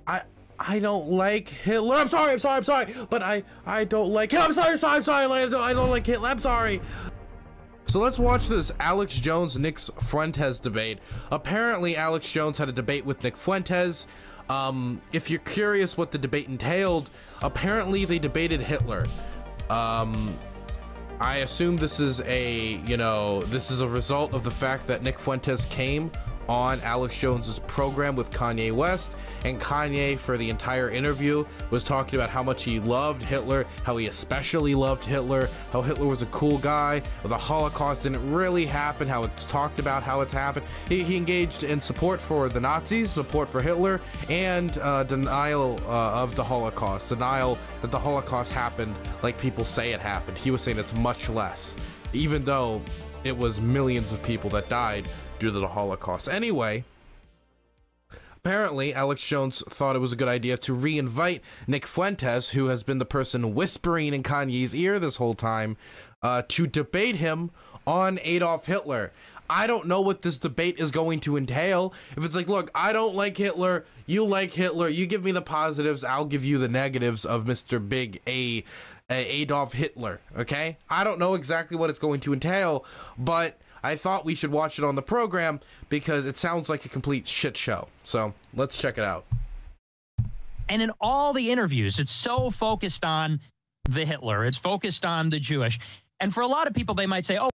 I don't like Hitler. I'm sorry. But I don't like him. I'm sorry. I don't like Hitler. I'm sorry. So let's watch this Alex Jones Nick Fuentes debate. Apparently Alex Jones had a debate with Nick Fuentes. If you're curious what the debate entailed, apparently they debated Hitler. I assume this is a, this is a result of the fact that Nick Fuentes came on Alex Jones's program with Kanye West, and Kanye for the entire interview was talking about how much he loved Hitler, how he especially loved Hitler, how Hitler was a cool guy, the Holocaust didn't really happen, how it's talked about how it's happened. He engaged in support for the Nazis, support for Hitler, and denial of the Holocaust, denial that the Holocaust happened like people say it happened. He was saying it's much less, even though it was millions of people that died due to the Holocaust. Anyway, apparently Alex Jones thought it was a good idea to re-invite Nick Fuentes, who has been the person whispering in Kanye's ear this whole time, to debate him on Adolf Hitler. I don't know what this debate is going to entail. If it's like, look, I don't like Hitler, you like Hitler, you give me the positives, I'll give you the negatives of Mr. Big Adolf Hitler, okay? I don't know exactly what it's going to entail, but I thought we should watch it on the program because it sounds like a complete shit show. So let's check it out. And in all the interviews, it's so focused on the Hitler. It's focused on the Jewish. And for a lot of people, they might say, oh,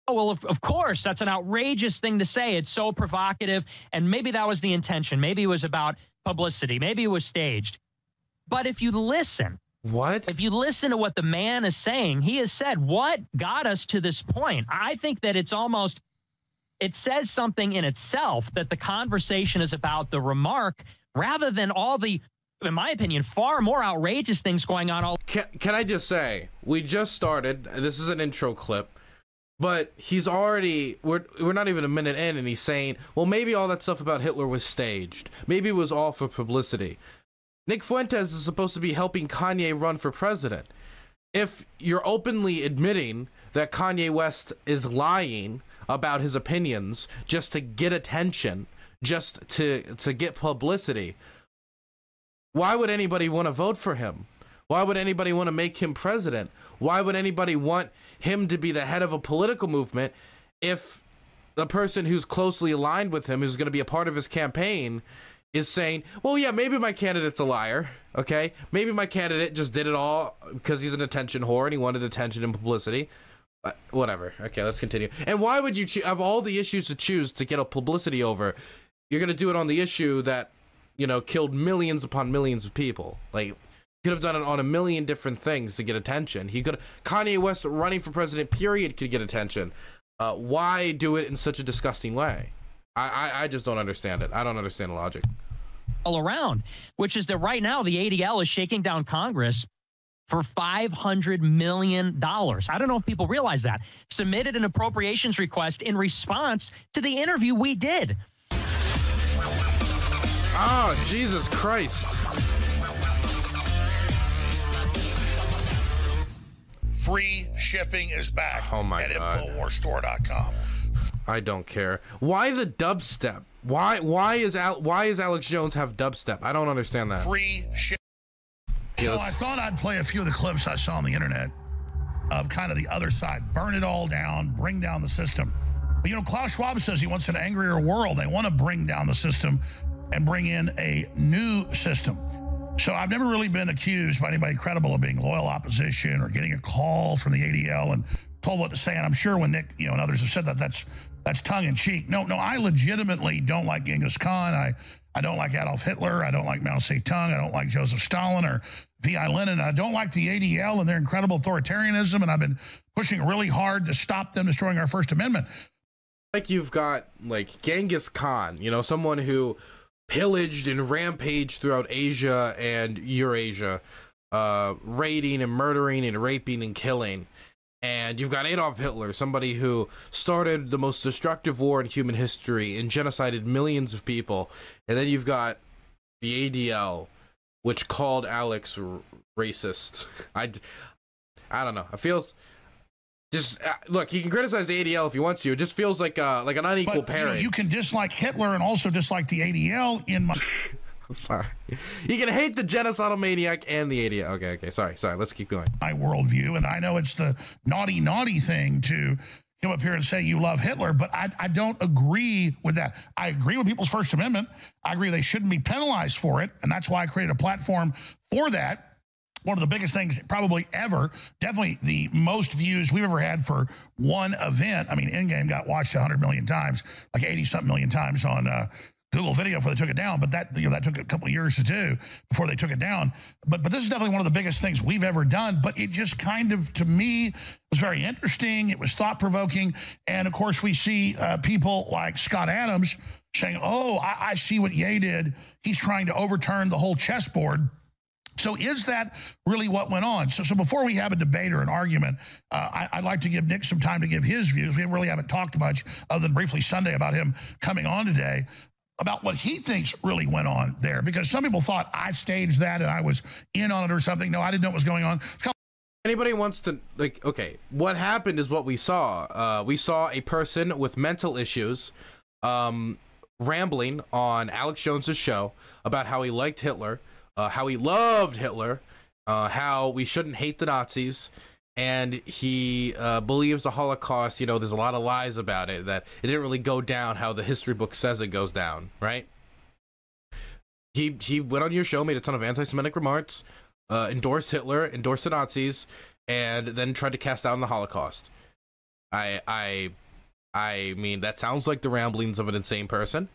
well, of course, that's an outrageous thing to say. It's so provocative. And maybe that was the intention. Maybe it was about publicity. Maybe it was staged. But if you listen, if you listen to what the man is saying, he has said, what got us to this point? I think that it's almost, it says something in itself that the conversation is about the remark rather than all the, in my opinion, far more outrageous things going on. Can I just say, we just started, this is an intro clip, but he's already, we're not even a minute in, and he's saying, well, maybe all that stuff about Hitler was staged. Maybe it was all for publicity. Nick Fuentes is supposed to be helping Kanye run for president. If you're openly admitting that Kanye West is lying about his opinions just to get attention, just to get publicity, why would anybody want to vote for him? Why would anybody want to make him president? Why would anybody want him to be the head of a political movement if the person who's closely aligned with him, who's going to be a part of his campaign, is saying, well, yeah, maybe my candidate's a liar, okay? Maybe my candidate just did it all because he's an attention whore and he wanted attention and publicity. Whatever. Okay, let's continue. And why would you have all the issues to choose to get a publicity over? You're going to do it on the issue that, killed millions upon millions of people. Like, could have done it on a million different things to get attention. Kanye West running for president, period, could get attention. Why do it in such a disgusting way? I just don't understand it. I don't understand the logic. All around, which is that right now the ADL is shaking down Congress for $500 million. I don't know if people realize that. Submitted an appropriations request in response to the interview we did. Oh, Jesus Christ. Free shipping is back at InfoWarsStore.com. I don't care. Why the dubstep? Why is Alex Jones have dubstep? I don't understand that. Free shit. Yeah, I thought I'd play a few of the clips I saw on the internet of kind of the other side. Burn it all down, bring down the system. But Klaus Schwab says he wants an angrier world. They want to bring down the system and bring in a new system. So I've never really been accused by anybody credible of being loyal opposition or getting a call from the ADL and told what to say. And I'm sure when Nick, and others have said that, that's tongue in cheek. No, I legitimately don't like Genghis Khan. I don't like Adolf Hitler. I don't like Mao Zedong. I don't like Joseph Stalin or V.I. Lenin. I don't like the ADL and their incredible authoritarianism. And I've been pushing really hard to stop them destroying our First Amendment. Like you've got like Genghis Khan, someone who pillaged and rampaged throughout Asia and Eurasia, raiding and murdering and raping and killing. And you've got Adolf Hitler, somebody who started the most destructive war in human history and genocided millions of people. And then you've got the ADL, which called Alex racist. I don't know. Just look, he can criticize the ADL if he wants to. It just feels like an unequal parent. You can dislike Hitler and also dislike the ADL in my... I'm sorry. You can hate the genocidal maniac and the ADL. Okay. Sorry. Let's keep going. My worldview, and I know it's the naughty thing to come up here and say you love Hitler, but I don't agree with that. I agree with people's First Amendment. I agree they shouldn't be penalized for it, and that's why I created a platform for that. One of the biggest things probably ever, definitely the most views we've ever had for one event. I mean, Endgame got watched 100 million times, like 80-something million times on Google Video before they took it down. But that that took a couple of years to do before they took it down. But this is definitely one of the biggest things we've ever done. But it just kind of, to me, was very interesting. It was thought-provoking. And, of course, we see people like Scott Adams saying, oh, I see what Ye did. He's trying to overturn the whole chessboard. So is that really what went on? So before we have a debate or an argument, I'd like to give Nick some time to give his views. We really haven't talked much other than briefly Sunday about him coming on today, about what he thinks really went on there. Because some people thought I staged that and I was in on it or something. No, I didn't know what was going on. Anybody wants to, like, okay, what happened is what we saw. We saw a person with mental issues rambling on Alex Jones's show about how he liked Hitler, how he loved Hitler, how we shouldn't hate the Nazis, and he believes the Holocaust, there's a lot of lies about it, that it didn't really go down how the history book says it goes down, right? He went on your show, made a ton of anti-Semitic remarks, endorsed Hitler, endorsed the Nazis, and then tried to cast down the Holocaust. I mean, that sounds like the ramblings of an insane person.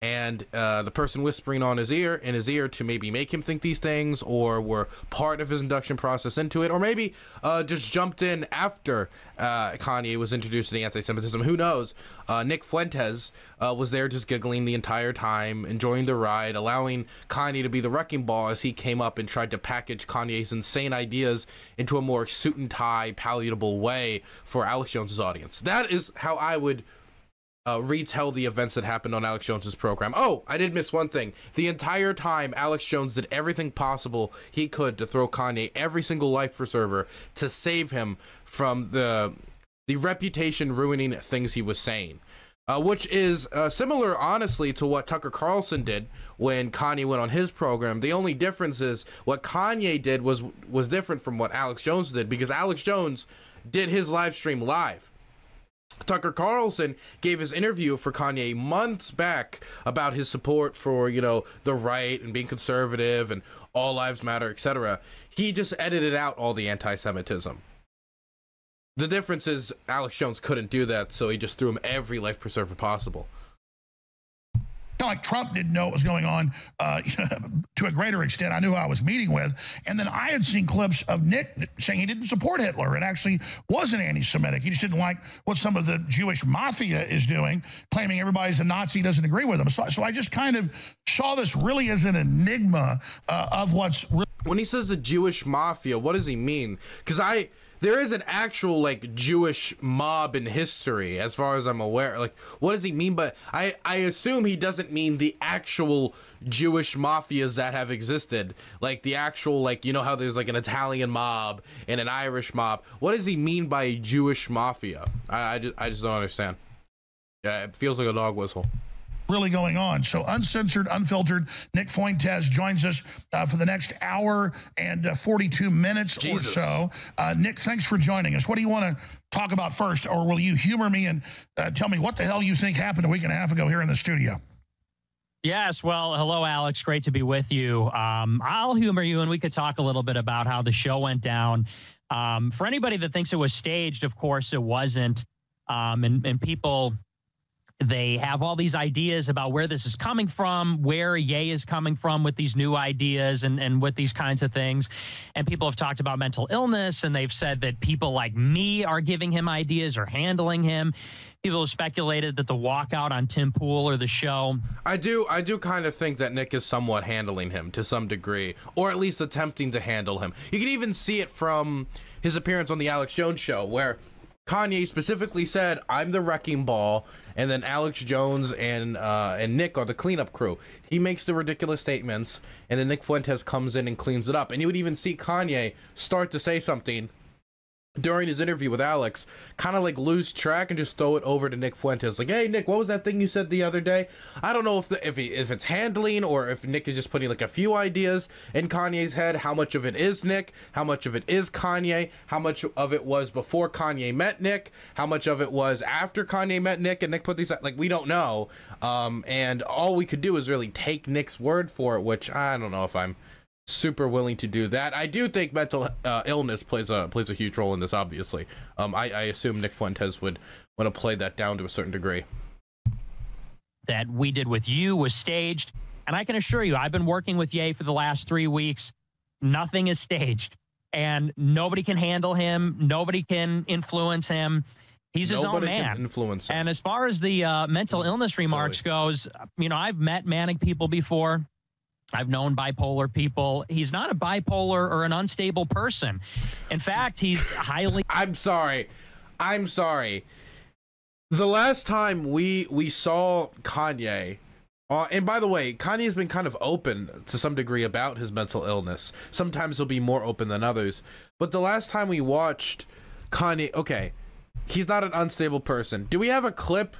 And the person whispering in his ear to maybe make him think these things, or were part of his induction process into it, or maybe just jumped in after Kanye was introduced to the anti-Semitism. Who knows? Nick Fuentes was there just giggling the entire time, enjoying the ride, allowing Kanye to be the wrecking ball as he came up and tried to package Kanye's insane ideas into a more suit and tie, palatable way for Alex Jones's audience. That is how I would retell the events that happened on Alex Jones's program. Oh, I did miss one thing. The entire time, Alex Jones did everything possible he could to throw Kanye every single life preserver to save him from the reputation ruining things he was saying. Which is similar, honestly, to what Tucker Carlson did when Kanye went on his program. The only difference is what Kanye did was different from what Alex Jones did, because Alex Jones did his live stream live. Tucker Carlson gave his interview for Kanye months back about his support for, the right and being conservative and all lives matter, etc. He just edited out all the anti-Semitism. The difference is Alex Jones couldn't do that, so he just threw him every life preserver possible. Kind of like Trump didn't know what was going on to a greater extent. I knew who I was meeting with. And then I had seen clips of Nick saying he didn't support Hitler and actually wasn't anti-Semitic. He just didn't like what some of the Jewish mafia is doing, claiming everybody's a Nazi, doesn't agree with him. So I just kind of saw this really as an enigma of what's... When he says the Jewish mafia, what does he mean? Because there is an actual, Jewish mob in history, as far as I'm aware. What does he mean? But I assume he doesn't mean the actual Jewish mafias that have existed. The actual, how there's, an Italian mob and an Irish mob. What does he mean by Jewish mafia? I just don't understand. Yeah, it feels like a dog whistle. Really going on. So uncensored, unfiltered, Nick Fuentes joins us for the next hour and 42 minutes Jesus. or so. Nick, thanks for joining us. What do you want to talk about first, or will you humor me and tell me what the hell you think happened a week and a half ago here in the studio? Yes, well, hello, Alex. Great to be with you. I'll humor you, and we could talk a little bit about how the show went down. For anybody that thinks it was staged, of course it wasn't. And people... They have all these ideas about where this is coming from, where Ye is coming from with these new ideas and with these kinds of things. And people have talked about mental illness, and they've said that people like me are giving him ideas or handling him. People have speculated that the walkout on Tim Pool or the show. I do kind of think that Nick is somewhat handling him to some degree, or at least attempting to handle him. You can even see it from his appearance on the Alex Jones show, where Kanye specifically said, "I'm the wrecking ball," and then Alex Jones and Nick are the cleanup crew. He makes the ridiculous statements, and then Nick Fuentes comes in and cleans it up. And you would even see Kanye start to say something, during his interview with Alex, kind of like lose track and just throw it over to Nick Fuentes. Like, hey, Nick, what was that thing you said the other day? I don't know if it's handling or if Nick is just putting like a few ideas in Kanye's head. How much of it is Nick? How much of it is Kanye? How much of it was before Kanye met Nick? How much of it was after Kanye met Nick and Nick put these, like, we don't know. And all we could do is really take Nick's word for it, which I don't know if I'm super willing to do that. I do think mental illness plays a huge role in this, obviously. I assume Nick Fuentes would want to play that down to a certain degree. That we did with you was staged, and I can assure you, I've been working with Ye for the last 3 weeks. Nothing is staged, and nobody can handle him. Nobody can influence him. He's his own man. Can influence him. And as far as the mental illness remarks goes, you know, I've met manic people before. I've known bipolar people. He's not a bipolar or an unstable person. In fact, he's highly... I'm sorry. The last time we saw Kanye, and by the way, Kanye's been kind of open to some degree about his mental illness. Sometimes he'll be more open than others. But the last time we watched Kanye, okay, he's not an unstable person. Do we have a clip?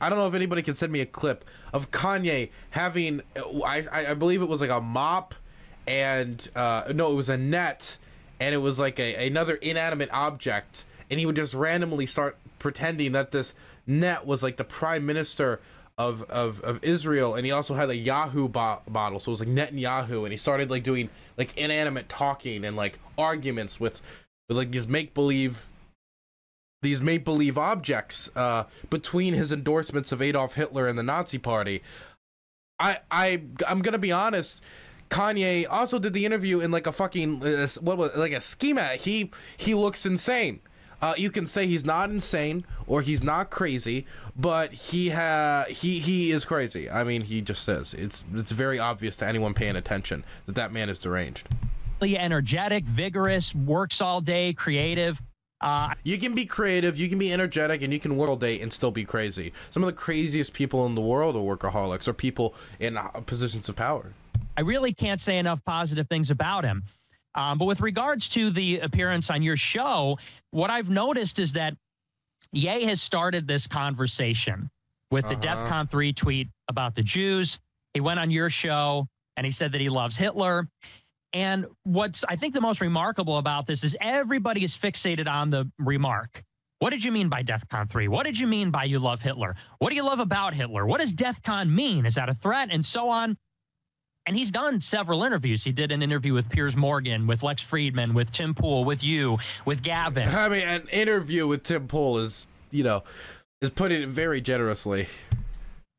I don't know if anybody can send me a clip of Kanye having, I believe it was like a mop and, no, it was a net, and it was like another inanimate object, and he would just randomly start pretending that this net was like the prime minister of Israel, and he also had a Yahoo bottle, so it was like Netanyahu, and he started like doing like inanimate talking and like arguments with like these make-believe objects between his endorsements of Adolf Hitler and the Nazi Party. I'm gonna be honest. Kanye also did the interview in like a fucking like a schema. He looks insane. You can say he's not insane or he's not crazy, but he is crazy. I mean, he just is. It's very obvious to anyone paying attention that man is deranged. Energetic, vigorous, works all day, creative. You can be creative, you can be energetic, and you can work all day and still be crazy. Some of the craziest people in the world are workaholics or people in positions of power. I really can't say enough positive things about him. But with regards to the appearance on your show, what I've noticed is that Ye has started this conversation with the DEFCON 3 tweet about the Jews. He went on your show and he said that he loves Hitler. And what's, I think, the most remarkable about this is everybody is fixated on the remark. What did you mean by DEFCON 3? What did you mean by you love Hitler? What do you love about Hitler? What does DEFCON mean? Is that a threat? And so on. And he's done several interviews. He did an interview with Piers Morgan, with Lex Friedman, with Tim Pool, with you, with Gavin. I mean, an interview with Tim Pool is, you know, is putting it very generously.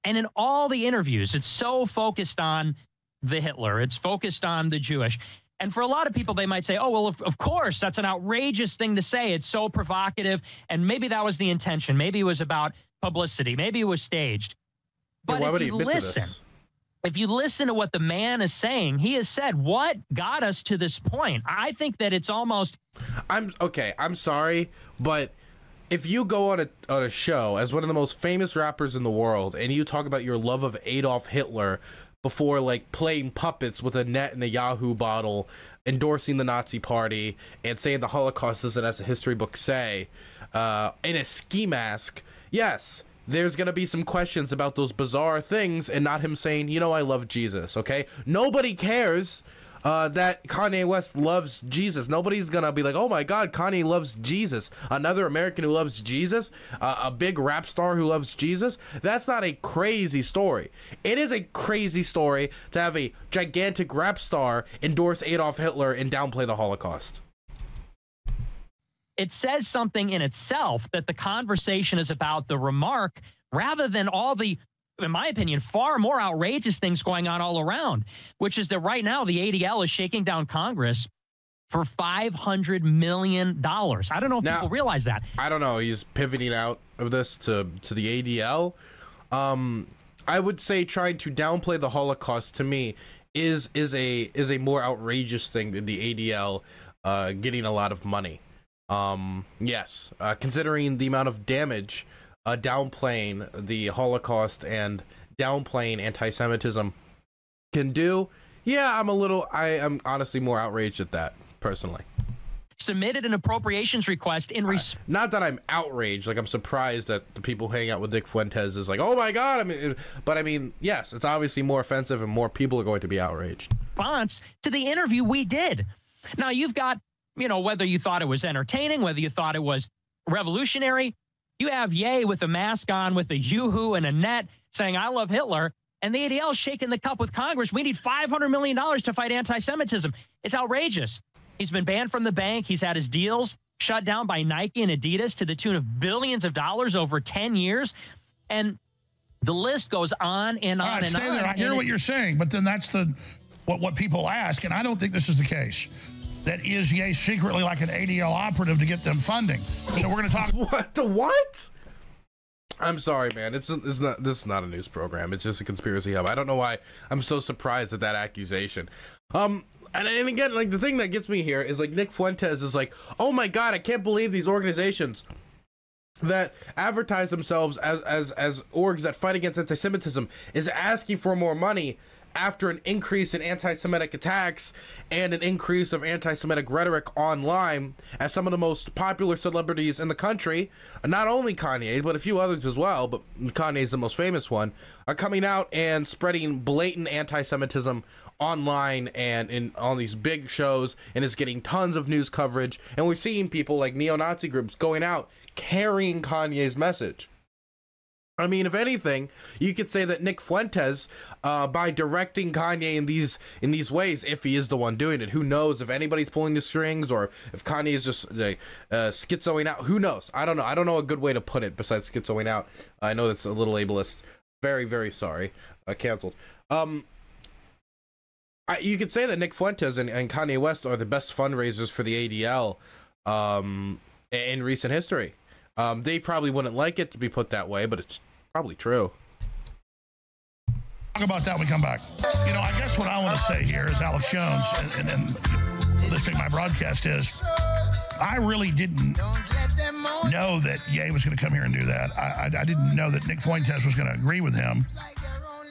And in all the interviews, it's so focused on the Hitler. It's focused on the Jewish. And for a lot of people, they might say, oh, well, of course, that's an outrageous thing to say. It's so provocative. And maybe that was the intention. Maybe it was about publicity. Maybe it was staged. But why would he if you admit to listen, this? if you listen to what the man is saying, he has said, what got us to this point? I think that it's almost... I'm sorry, but if you go on a show as one of the most famous rappers in the world and you talk about your love of Adolf Hitler before like playing puppets with a net and a Yahoo bottle, endorsing the Nazi Party, and saying the Holocaust isn't as the history books say, in a ski mask, yes, there's gonna be some questions about those bizarre things and not him saying, you know, I love Jesus, okay? Nobody cares that Kanye West loves Jesus. Nobody's gonna be like, oh my God, Kanye loves Jesus. Another American who loves Jesus, a big rap star who loves Jesus. That's not a crazy story. It is a crazy story to have a gigantic rap star endorse Adolf Hitler and downplay the Holocaust. It says something in itself that the conversation is about the remark rather than all the, in my opinion, far more outrageous things going on all around, which is that right now the ADL is shaking down Congress for $500 million. I don't know if people realize that. I don't know. He's pivoting out of this to the ADL. I would say trying to downplay the Holocaust to me is a more outrageous thing than the ADL getting a lot of money. Yes, considering the amount of damage downplaying the Holocaust and downplaying anti-Semitism can do, yeah, I am honestly more outraged at that, personally. submitted an appropriations request in response. Not that I'm outraged. Like, I'm surprised that the people hanging out with Nick Fuentes is like, oh my God. I mean, yes, it's obviously more offensive and more people are going to be outraged. Response to the interview we did. Now, you've got, whether you thought it was entertaining, whether you thought it was revolutionary, you have Ye with a mask on, with a yoo-hoo and a net saying, I love Hitler. And the ADL shaking the cup with Congress. We need $500 million to fight anti-Semitism. It's outrageous. He's been banned from the bank. He's had his deals shut down by Nike and Adidas to the tune of billions of dollars over 10 years. And the list goes on and on and on. Stay there. I hear what you're saying, but then that's what people ask, and I don't think this is the case. That is Ye secretly like an ADL operative to get them funding. So we're going to talk. What? I'm sorry, man. This is not a news program. It's just a conspiracy hub. I don't know why I'm so surprised at that accusation. And again, like, the thing that gets me here is, like, Nick Fuentes is like, oh my God, I can't believe these organizations that advertise themselves as orgs that fight against anti-Semitism is asking for more money after an increase in anti-Semitic attacks and an increase of anti-Semitic rhetoric online, as some of the most popular celebrities in the country, not only Kanye, but a few others as well, but Kanye's the most famous one, are coming out and spreading blatant anti-Semitism online and on these big shows, and is getting tons of news coverage. And we're seeing people like neo-Nazi groups going out carrying Kanye's message. I mean, if anything, you could say that Nick Fuentes, by directing Kanye in these ways, if he is the one doing it, who knows if anybody's pulling the strings or if Kanye is just schizoing out. Who knows? I don't know. I don't know a good way to put it besides schizoing out. I know that's a little ableist. Very, very sorry. Canceled. You could say that Nick Fuentes and Kanye West are the best fundraisers for the ADL in recent history. They probably wouldn't like it to be put that way, but it's probably true. Talk about that when we come back. I guess what I want to say here is Alex Jones, and listening to my broadcast is, I really didn't know that Ye was going to come here and do that. I didn't know that Nick Fuentes was going to agree with him.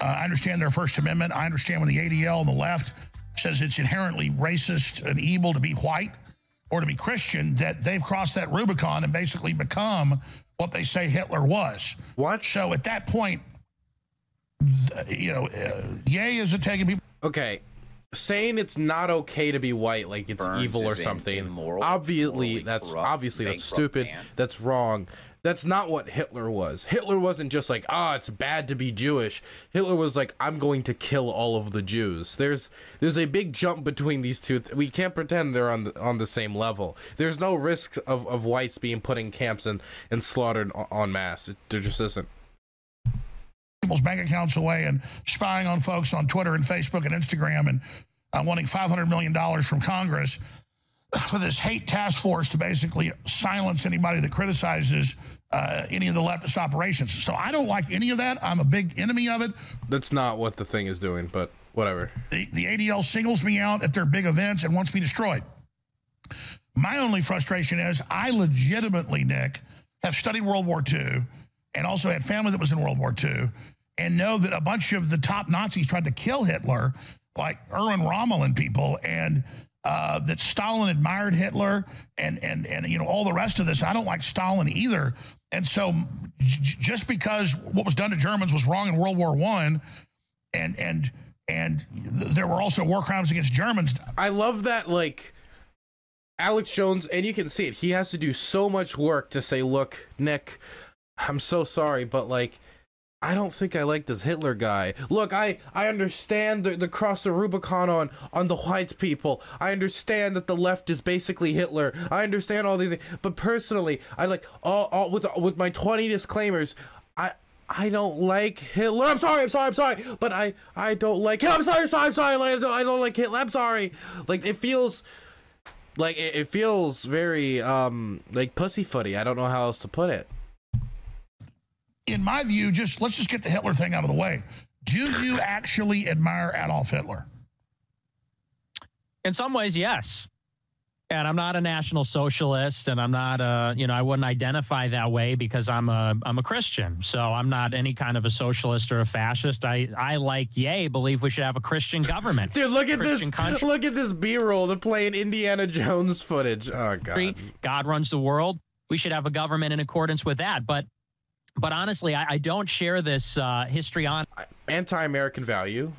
I understand their First Amendment. I understand when the ADL on the left says it's inherently racist and evil to be white or to be Christian, that they've crossed that Rubicon and basically become what they say Hitler was. What? So at that point, Ye is taking people. Okay, saying it's not okay to be white, like it's evil or something. Immoral, obviously, that's stupid. Man. That's wrong. That's not what Hitler was. Hitler wasn't just like, it's bad to be Jewish. Hitler was like, I'm going to kill all of the Jews. There's a big jump between these two. We can't pretend they're on the same level. There's no risk of whites being put in camps and slaughtered en masse. There just isn't. People's bank accounts away and spying on folks on Twitter and Facebook and Instagram and wanting $500 million from Congress for this hate task force to basically silence anybody that criticizes any of the leftist operations. So I don't like any of that. I'm a big enemy of it. That's not what the thing is doing, but whatever. The ADL singles me out at their big events and wants me destroyed. My only frustration is I legitimately, Nick, have studied World War II and also had family that was in World War II and know that a bunch of the top Nazis tried to kill Hitler, like Erwin Rommel and people, and that Stalin admired Hitler and all the rest of this. I don't like Stalin either. And so just because what was done to Germans was wrong in World War I, and there were also war crimes against Germans. I love that, like, Alex Jones, and you can see it, he has to do so much work to say, look, Nick, I'm so sorry, but, like, I don't think I like this Hitler guy. Look, I understand the cross the Rubicon on the white people. I understand that the left is basically Hitler. I understand all these things. But personally, I like all with my 20 disclaimers, I don't like Hitler. I'm sorry. But I don't like him. I'm sorry. I don't like Hitler. I'm sorry. Like, it feels very like pussyfooty. I don't know how else to put it. In my view, let's just get the Hitler thing out of the way. Do you actually admire Adolf Hitler? In some ways, yes. And I'm not a National Socialist, and I'm not I wouldn't identify that way because I'm a Christian. So I'm not any kind of a socialist or a fascist. I like believe we should have a Christian government. Dude, look at this. Country. Look at this B-roll. They're playing Indiana Jones footage. Oh God. God runs the world. We should have a government in accordance with that. But honestly, I don't share this history on anti-American value.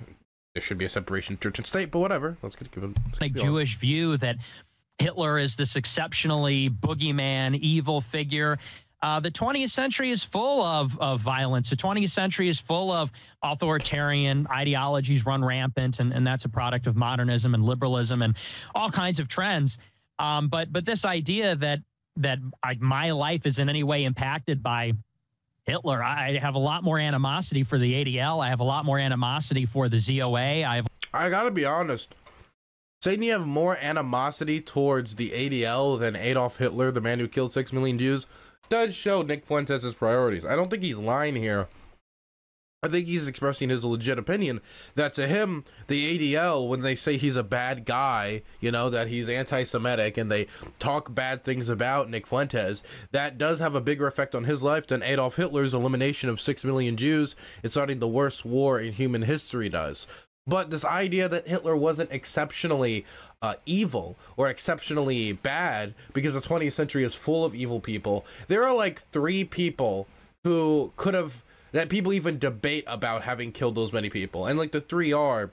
There should be a separation of church and state, but whatever. Let's give them Jewish view that Hitler is this exceptionally boogeyman, evil figure. The 20th century is full of violence. The 20th century is full of authoritarian ideologies run rampant, and that's a product of modernism and liberalism and all kinds of trends. But this idea that my life is in any way impacted by Hitler, I have a lot more animosity for the ADL. I have a lot more animosity for the ZOA. I gotta be honest. Saying you have more animosity towards the ADL than Adolf Hitler, the man who killed 6 million Jews, does show Nick Fuentes' priorities. I don't think he's lying here. I think he's expressing his legit opinion that to him, the ADL, when they say he's a bad guy, that he's anti-Semitic and they talk bad things about Nick Fuentes, that does have a bigger effect on his life than Adolf Hitler's elimination of 6 million Jews and starting the worst war in human history does. But this idea that Hitler wasn't exceptionally evil or exceptionally bad because the 20th century is full of evil people. There are like 3 people who could have, that people even debate about having killed those many people. And like the 3 are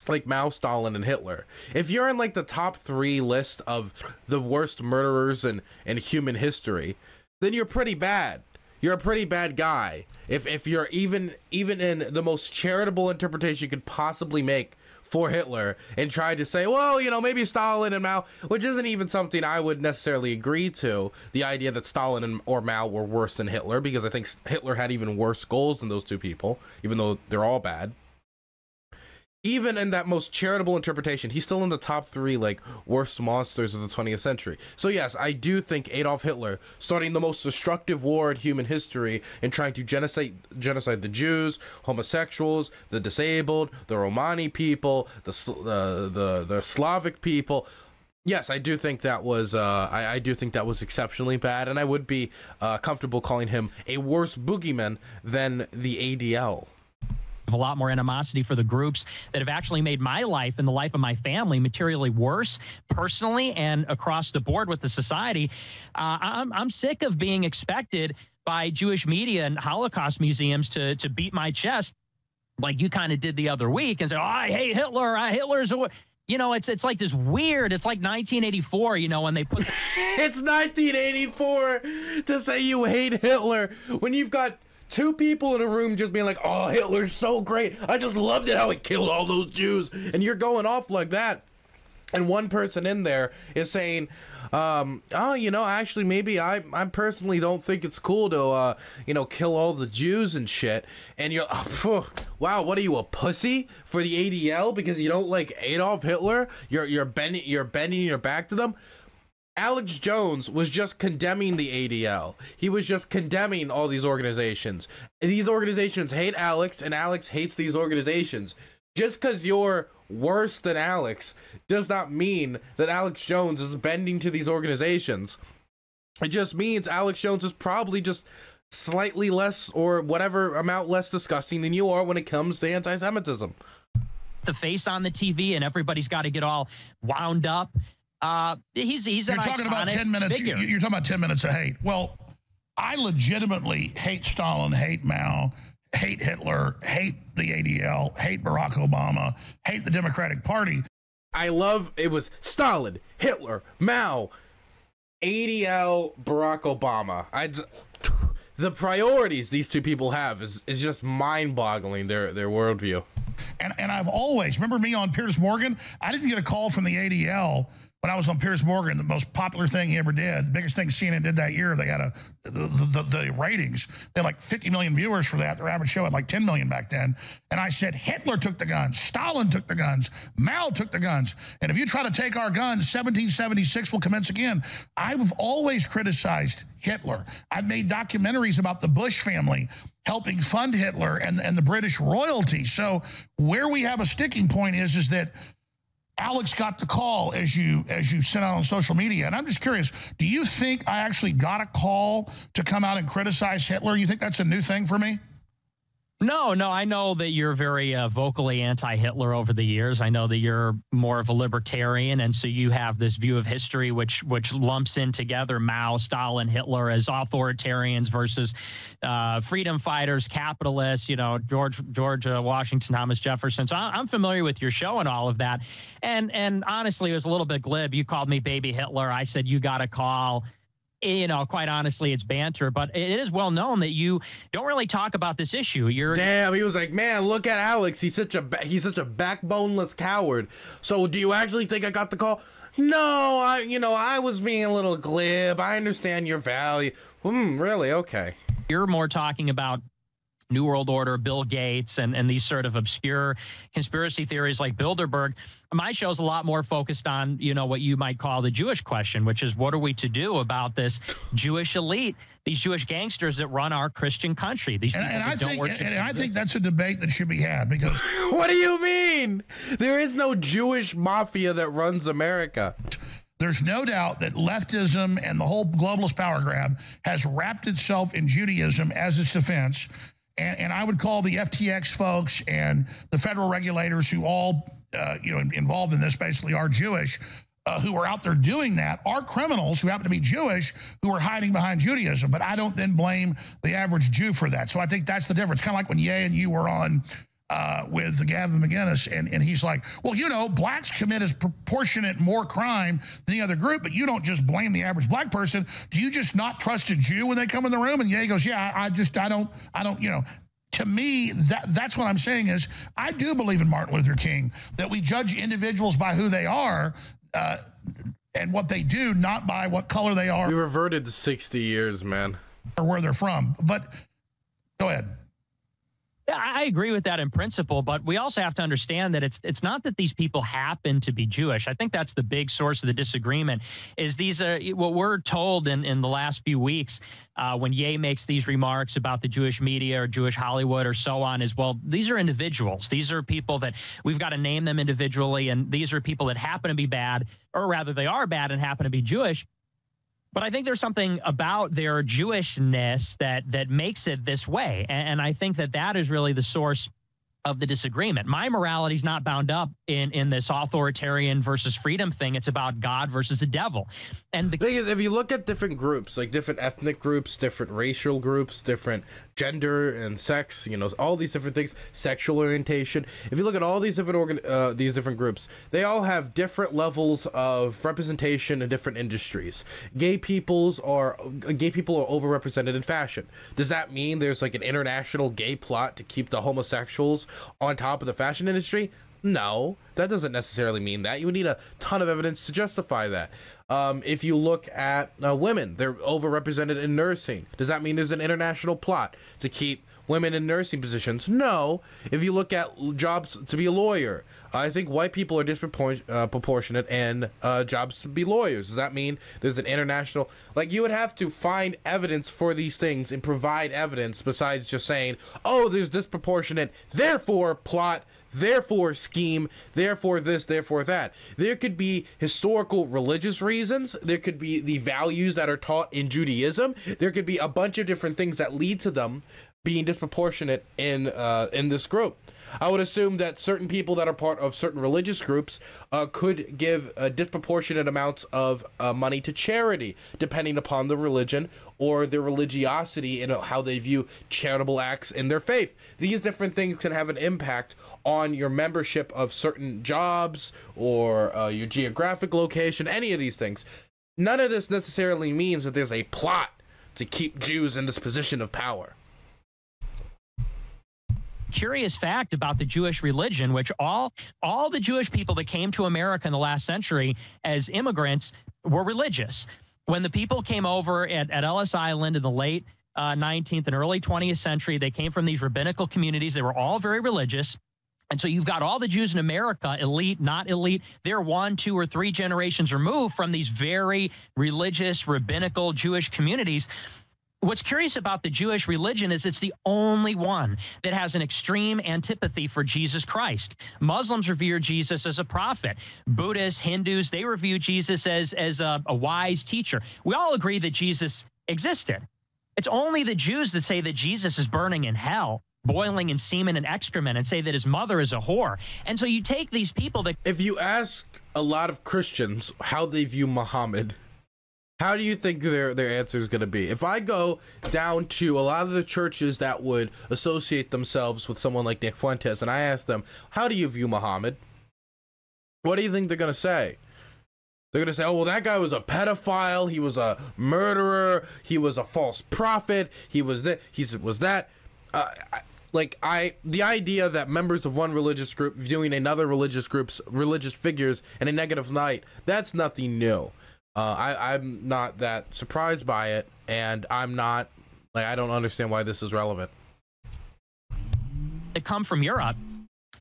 like Mao, Stalin, and Hitler. If you're in like the top 3 list of the worst murderers in human history, then you're pretty bad. You're a pretty bad guy. If you're even in the most charitable interpretation you could possibly make for Hitler and try to say, well, maybe Stalin and Mao, which isn't even something I would necessarily agree to, the idea that Stalin or Mao were worse than Hitler, because I think Hitler had even worse goals than those 2 people, even though they're all bad. Even in that most charitable interpretation, he's still in the top 3 like worst monsters of the 20th century. So yes, I do think Adolf Hitler, starting the most destructive war in human history and trying to genocide the Jews, homosexuals, the disabled, the Romani people, the Slavic people. Yes, I do think that was I do think that was exceptionally bad, and I would be comfortable calling him a worse boogeyman than the ADL. A lot more animosity for the groups that have actually made my life and the life of my family materially worse personally and across the board with the society. I'm sick of being expected by Jewish media and Holocaust museums to beat my chest like you kind of did the other week and say, oh, I hate Hitler. Hitler's a... it's like this weird, it's like 1984, when they put... It's 1984 to say you hate Hitler when you've got 2 people in a room just being like, oh, Hitler's so great. I just loved it how he killed all those Jews. And you're going off like that. And one person in there is saying, actually, maybe I personally don't think it's cool to, kill all the Jews and shit. And you're, wow, what are you, a pussy for the ADL because you don't like Adolf Hitler? You're bending your back to them. Alex Jones was just condemning the ADL. He was just condemning all these organizations. These organizations hate Alex, and Alex hates these organizations. Just because you're worse than Alex does not mean that Alex Jones is bending to these organizations. It just means Alex Jones is probably just slightly less or whatever amount less disgusting than you are when it comes to anti-Semitism. The face on the TV, and everybody's got to get all wound up. He's You're talking about 10 minutes. You're talking about 10 minutes of hate. Well, I legitimately hate Stalin, hate Mao, hate Hitler, hate the ADL, hate Barack Obama, hate the Democratic Party. I love it was Stalin, Hitler, Mao, ADL, Barack Obama. The priorities these 2 people have is just mind-boggling, their worldview. And I've always, remember me on Piers Morgan? I didn't get a call from the ADL when I was on Piers Morgan, the most popular thing he ever did, the biggest thing CNN did that year. They had the ratings. They had like 50 million viewers for that. Their average show had like 10 million back then. And I said, Hitler took the guns. Stalin took the guns. Mao took the guns. And if you try to take our guns, 1776 will commence again. I've always criticized Hitler. I've made documentaries about the Bush family helping fund Hitler and the British royalty. So where we have a sticking point is that Alex got the call as you sent out on social media. And I'm just curious, do you think I actually got a call to come out and criticize Hitler? You think that's a new thing for me? No, I know that you're very vocally anti-Hitler over the years. I know that you're more of a libertarian, and so you have this view of history which lumps in together Mao, Stalin, Hitler as authoritarians versus freedom fighters, capitalists, you know, George Washington, Thomas Jefferson. So I'm familiar with your show and all of that. And honestly, it was a little bit glib. You called me baby Hitler. I said you got a call. You know, quite honestly, it's banter, but it is well known that you don't really talk about this issue. Damn, he was like, man, look at Alex. He's such a backboneless coward. So do you actually think I got the call? No, I was being a little glib. I understand your value. Really? Okay. You're more talking about New World Order, Bill Gates, and these sort of obscure conspiracy theories like Bilderberg. My show's a lot more focused on, you know, what you might call the Jewish question, which is what are we to do about this Jewish elite, these Jewish gangsters that run our Christian country? These and I think that's a debate that should be had because what do you mean? There is no Jewish mafia that runs America. There's no doubt that leftism and the whole globalist power grab has wrapped itself in Judaism as its defense. And I would call the FTX folks and the federal regulators who all, involved in this basically are Jewish, who are out there doing that, are criminals who happen to be Jewish who are hiding behind Judaism. But I don't then blame the average Jew for that. So I think that's the difference. Kind of like when Ye and you were on with Gavin McInnes, and he's like, well, you know, blacks commit as proportionate more crime than the other group, but you don't just blame the average black person. Do you just not trust a Jew when they come in the room? And Ye goes, yeah, I don't, you know. To me, that's what I'm saying is I do believe in Martin Luther King, that we judge individuals by who they are and what they do, not by what color they are. We reverted to 60 years, man. Or where they're from. But go ahead. Yeah, I agree with that in principle, but we also have to understand that it's not that these people happen to be Jewish. I think that's the big source of the disagreement is these are what we're told in the last few weeks when Ye makes these remarks about the Jewish media or Jewish Hollywood or so on is, well, these are individuals. These are people that we've got to name them individually, and these are people that happen to be bad, or rather they are bad and happen to be Jewish. But I think there's something about their Jewishness that makes it this way. And I think that is really the source of the disagreement. My morality is not bound up in this authoritarian versus freedom thing. It's about God versus the devil. And the thing is, if you look at different groups, like different ethnic groups, different racial groups, different gender and sex, you know, all these different things, sexual orientation. If you look at all these different groups, they all have different levels of representation in different industries. Gay people are overrepresented in fashion. Does that mean there's like an international gay plot to keep the homosexuals on top of the fashion industry? No, that doesn't necessarily mean that. You would need a ton of evidence to justify that. If you look at women, they're overrepresented in nursing. Does that mean there's an international plot to keep women in nursing positions? No. If you look at jobs to be a lawyer, I think white people are disproportionate in jobs to be lawyers. Does that mean there's an international... Like, you would have to find evidence for these things and provide evidence besides just saying, oh, there's disproportionate, therefore plot, therefore scheme, therefore this, therefore that. There could be historical religious reasons. There could be the values that are taught in Judaism. There could be a bunch of different things that lead to them being disproportionate in this group. I would assume that certain people that are part of certain religious groups could give disproportionate amounts of money to charity, depending upon the religion or their religiosity and how they view charitable acts in their faith. These different things can have an impact on your membership of certain jobs or your geographic location, any of these things. None of this necessarily means that there's a plot to keep Jews in this position of power. Curious fact about the Jewish religion, which all the Jewish people that came to America in the last century as immigrants were religious. When the people came over at Ellis Island in the late 19th and early 20th century, they came from these rabbinical communities. They were all very religious. And so you've got all the Jews in America, elite, not elite. They're 1, 2, or 3 generations removed from these very religious, rabbinical Jewish communities. What's curious about the Jewish religion is it's the only one that has an extreme antipathy for Jesus Christ. Muslims revere Jesus as a prophet. Buddhists, Hindus, they review Jesus as a wise teacher. We all agree that Jesus existed. It's only the Jews that say that Jesus is burning in hell, boiling in semen and excrement, and say that his mother is a whore. And so you take these people that... If you ask a lot of Christians how they view Muhammad, how do you think their answer is going to be? If I go down to a lot of the churches that would associate themselves with someone like Nick Fuentes, and I ask them, how do you view Muhammad? What do you think they're going to say? They're going to say, oh, well, that guy was a pedophile. He was a murderer. He was a false prophet. He was that. The idea that members of one religious group viewing another religious group's religious figures in a negative light, that's nothing new. I'm not that surprised by it, and I don't understand why this is relevant. They come from Europe,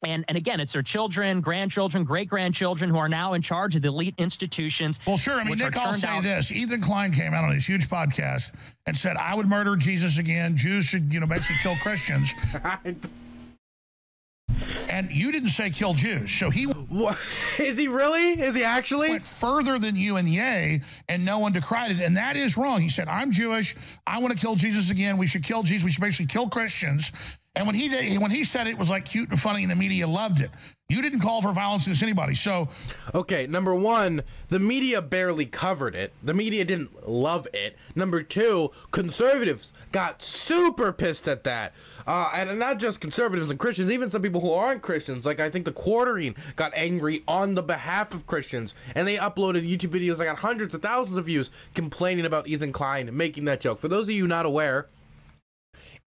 and again, it's their children, grandchildren, great-grandchildren who are now in charge of the elite institutions. Well, sure. I mean, Nick, I'll say this. Ethan Klein came out on his huge podcast and said, I would murder Jesus again. Jews should, basically kill Christians. And you didn't say kill Jews. So he... What? Is he really? Is he actually? Went further than you and Ye, and no one decried it. And that is wrong. He said, I'm Jewish. I want to kill Jesus again. We should kill Jesus. We should basically kill Christians. And when he said it was like cute and funny and the media loved it. You didn't call for violence against anybody. So... Okay, number one, the media barely covered it. The media didn't love it. Number two, conservatives got super pissed at that. And not just conservatives and Christians, even some people who aren't Christians, like I think the Quartering got angry on the behalf of Christians, and they uploaded YouTube videos that got hundreds of thousands of views complaining about Ethan Klein making that joke. For those of you not aware,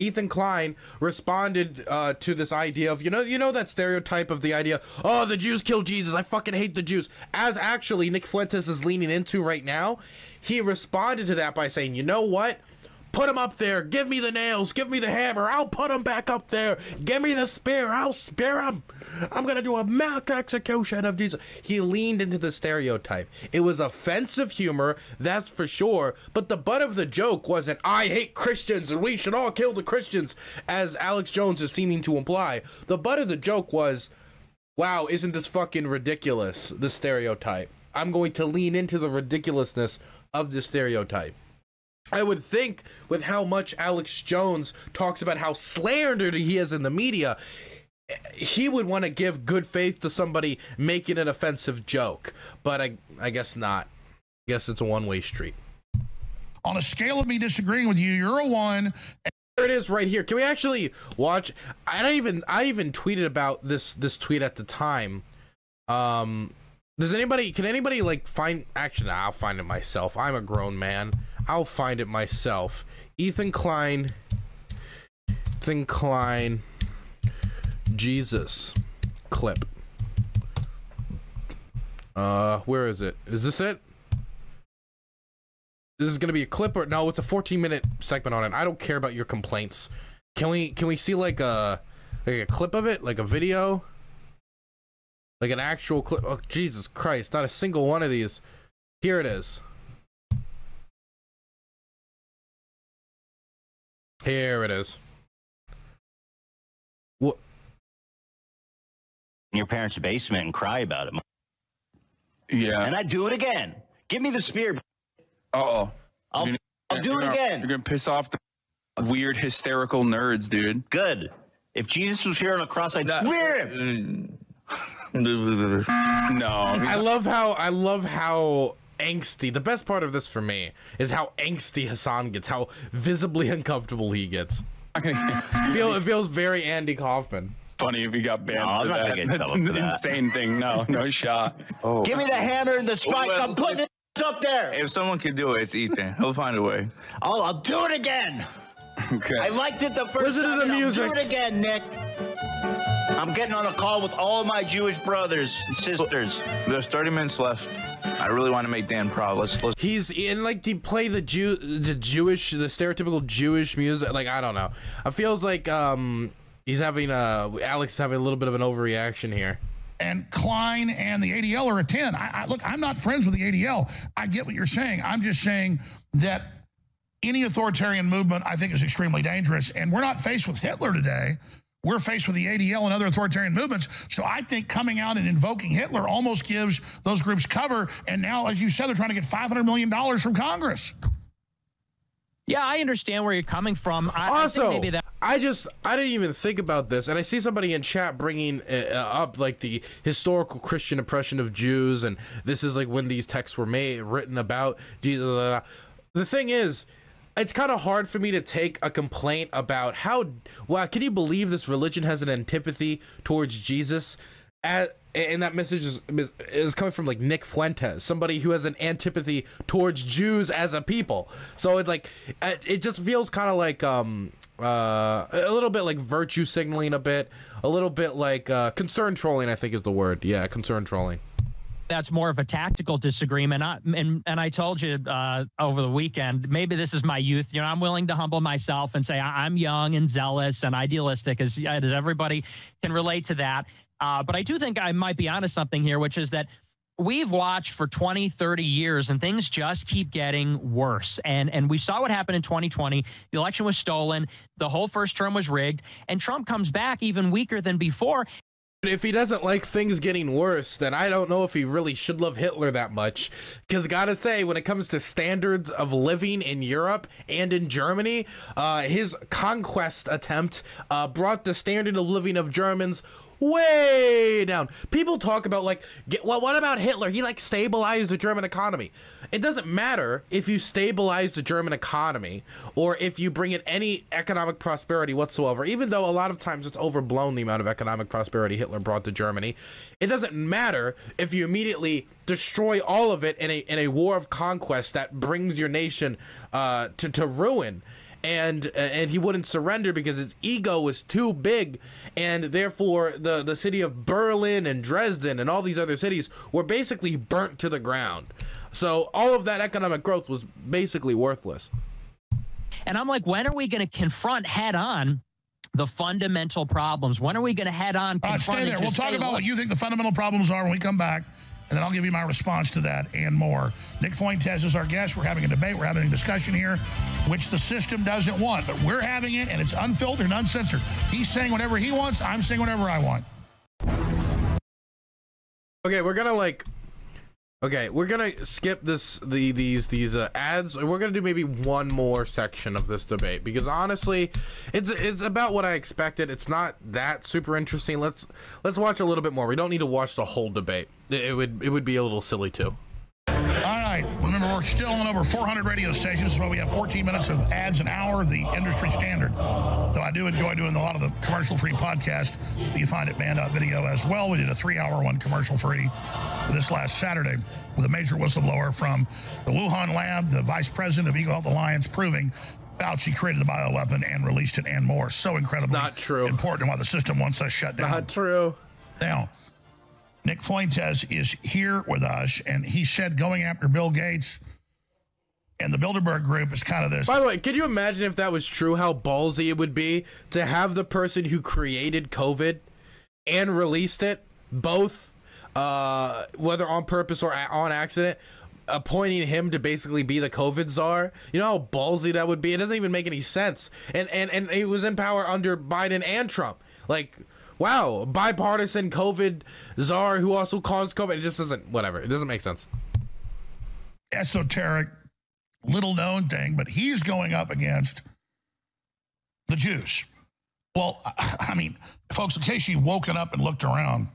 Ethan Klein responded to this idea of, you know that stereotype of the idea, oh, the Jews killed Jesus, I fucking hate the Jews, as actually Nick Fuentes is leaning into right now. He responded to that by saying, you know what? Put him up there. Give me the nails. Give me the hammer. I'll put him back up there. Give me the spear. I'll spear him. I'm going to do a mock execution of Jesus. He leaned into the stereotype. It was offensive humor, that's for sure. But the butt of the joke wasn't, I hate Christians and we should all kill the Christians, as Alex Jones is seeming to imply. The butt of the joke was, wow, isn't this fucking ridiculous, the stereotype? I'm going to lean into the ridiculousness of the stereotype. I would think with how much Alex Jones talks about how slandered he is in the media, he would want to give good faith to somebody making an offensive joke. But I guess not. I guess it's a one-way street. On a scale of me disagreeing with you, you're a 1. There it is right here. Can we actually watch? I even tweeted about this tweet at the time. Can anybody like find, actually, I'll find it myself. I'm a grown man. I'll find it myself. Ethan Klein, Jesus clip. Where is it? Is this it? This is gonna be a clip, or no? It's a 14-minute segment on it. I don't care about your complaints. Can we see like a clip of it, like a video, like an actual clip? Oh, Jesus Christ! Not a single one of these. Here it is. Here it is. What? In your parents' basement and cry about it. Yeah. And I'd do it again. Give me the spear. Uh-oh. I'll do it again. You're going to piss off the weird, hysterical nerds, dude. Good. If Jesus was here on a cross, I'd spear him. No. I love how angsty. The best part of this for me is how angsty Hassan gets, how visibly uncomfortable he gets. It feels very Andy Kaufman. Funny if he got banned for that. That's an insane thing. No shot. Oh. Give me the hammer and the spike. I'm putting it up there. If someone could do it, it's Ethan. He'll find a way. Oh, I'll do it again. Okay. I liked it the first time. Listen to the music. I'll do it again, Nick. I'm getting on a call with all my Jewish brothers and sisters. There's 30 minutes left. I really want to make Dan proud. Let's. He's in, like, to play the stereotypical Jewish music. Like, I don't know. It feels like he's having Alex is having a little bit of an overreaction here. And Klein and the ADL are a 10. Look, I'm not friends with the ADL. I get what you're saying. I'm just saying that any authoritarian movement, I think, is extremely dangerous. And we're not faced with Hitler today. We're faced with the ADL and other authoritarian movements. So I think coming out and invoking Hitler almost gives those groups cover. And now, as you said, they're trying to get $500 million from Congress. Yeah, I understand where you're coming from. I think maybe that. I didn't even think about this, and I see somebody in chat bringing up like the historical Christian oppression of Jews, and this is like when these texts were written about Jesus. The thing is, it's kind of hard for me to take a complaint about can you believe this religion has an antipathy towards Jesus? And that message is coming from like Nick Fuentes, somebody who has an antipathy towards Jews as a people. So it just feels kind of like a little bit like virtue signaling, a little bit like concern trolling, I think is the word. Yeah, concern trolling. That's more of a tactical disagreement. And I told you over the weekend, maybe this is my youth. You know, I'm willing to humble myself and say I'm young and zealous and idealistic, as everybody can relate to that. But I do think I might be onto something here, which is that we've watched for 20, 30 years and things just keep getting worse. And we saw what happened in 2020. The election was stolen. The whole first term was rigged. And Trump comes back even weaker than before. If he doesn't like things getting worse, then I don't know if he really should love Hitler that much. Because gotta say, when it comes to standards of living in Europe and in Germany, his conquest attempt brought the standard of living of Germans way down. People talk about well, what about Hitler? He stabilized the German economy. It doesn't matter if you stabilize the German economy or if you bring in any economic prosperity whatsoever, even though a lot of times it's overblown the amount of economic prosperity Hitler brought to Germany. It doesn't matter if you immediately destroy all of it in a war of conquest that brings your nation to ruin. And he wouldn't surrender because his ego was too big, and therefore the city of Berlin and Dresden and all these other cities were basically burnt to the ground. So all of that economic growth was basically worthless. And I'm like, when are we going to confront head on the fundamental problems? When are we going to head on confront? Stay there. We'll talk about what you think the fundamental problems are when we come back. And then I'll give you my response to that and more. Nick Fuentes is our guest. We're having a debate. We're having a discussion here, which the system doesn't want. But we're having it, and it's unfiltered and uncensored. He's saying whatever he wants. I'm saying whatever I want. Okay, we're gonna skip these ads, and we're gonna do maybe one more section of this debate because honestly, it's about what I expected. It's not that super interesting. Let's watch a little bit more. We don't need to watch the whole debate. It would be a little silly too. All right. Remember, we're still on over 400 radio stations, so we have 14 minutes of ads an hour, the industry standard. Though I do enjoy doing a lot of the commercial-free podcast that you find at band.video as well. We did a 3-hour one commercial-free this last Saturday with a major whistleblower from the Wuhan lab, the vice president of Eagle Health Alliance, proving Fauci created the bioweapon and released it and more. So incredibly not true. Important and why the system wants us shut down. Not true. Now, Nick Fuentes is here with us, and he said going after Bill Gates and the Bilderberg Group is kind of this. By the way, could you imagine if that was true, how ballsy it would be to have the person who created COVID and released it, both, whether on purpose or on accident, appointing him to basically be the COVID czar? You know how ballsy that would be? It doesn't even make any sense. And he was in power under Biden and Trump. Wow, bipartisan COVID czar who also caused COVID. It just doesn't, whatever. It doesn't make sense. Esoteric, little known thing, but he's going up against the Jews. Well, I mean, folks, in case you've woken up and looked around,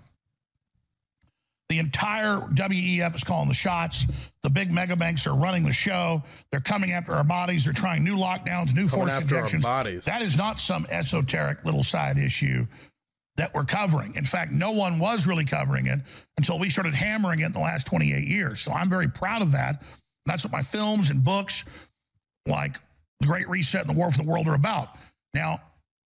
the entire WEF is calling the shots. The big mega banks are running the show. They're coming after our bodies. They're trying new lockdowns, new forced injections. That is not some esoteric little side issue that we're covering. In fact, no one was really covering it until we started hammering it in the last 28 years. So I'm very proud of that. That's what my films and books like The Great Reset and The War for the World are about. Now,